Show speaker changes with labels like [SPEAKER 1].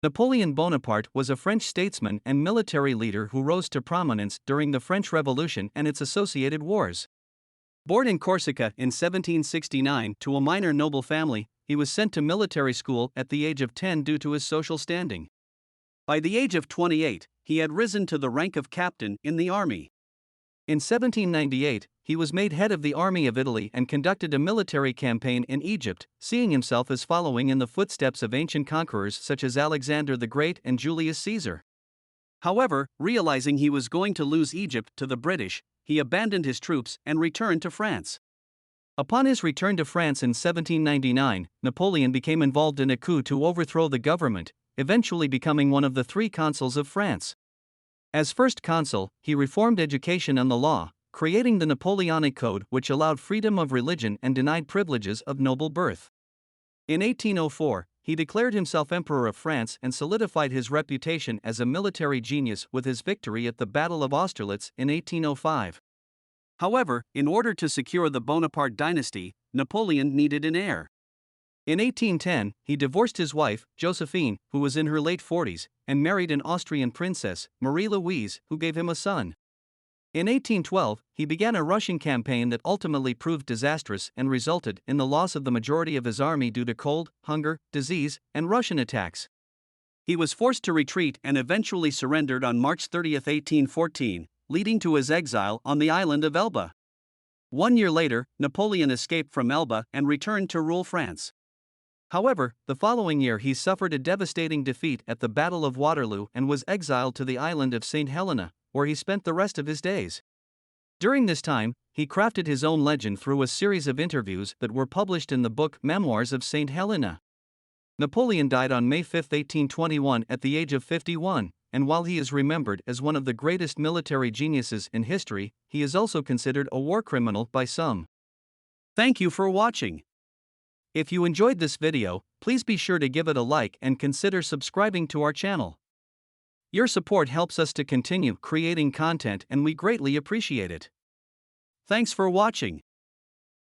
[SPEAKER 1] Napoleon Bonaparte was a French statesman and military leader who rose to prominence during the French Revolution and its associated wars. Born in Corsica in 1769 to a minor noble family, he was sent to military school at the age of 10 due to his social standing. By the age of 28, he had risen to the rank of captain in the army. In 1798, he was made head of the army of Italy and conducted a military campaign in Egypt, seeing himself as following in the footsteps of ancient conquerors such as Alexander the Great and Julius Caesar. However, realizing he was going to lose Egypt to the British, he abandoned his troops and returned to France. Upon his return to France in 1799, Napoleon became involved in a coup to overthrow the government, eventually becoming one of the 3 consuls of France. As first consul, he reformed education and the law, creating the Napoleonic Code, which allowed freedom of religion and denied privileges of noble birth. In 1804, he declared himself Emperor of France and solidified his reputation as a military genius with his victory at the Battle of Austerlitz in 1805. However, in order to secure the Bonaparte dynasty, Napoleon needed an heir. In 1810, he divorced his wife, Josephine, who was in her late 40s, and married an Austrian princess, Marie-Louise, who gave him a son. In 1812, he began a Russian campaign that ultimately proved disastrous and resulted in the loss of the majority of his army due to cold, hunger, disease, and Russian attacks. He was forced to retreat and eventually surrendered on March 30, 1814, leading to his exile on the island of Elba. 1 year later, Napoleon escaped from Elba and returned to rule France. However, the following year he suffered a devastating defeat at the Battle of Waterloo and was exiled to the island of St. Helena, where he spent the rest of his days. During this time, he crafted his own legend through a series of interviews that were published in the book Memoirs of St. Helena. Napoleon died on May 5, 1821 at the age of 51, and while he is remembered as one of the greatest military geniuses in history, he is also considered a war criminal by some. Thank you for watching. If you enjoyed this video, please be sure to give it a like and consider subscribing to our channel. Your support helps us to continue creating content and we greatly appreciate it. Thanks for watching.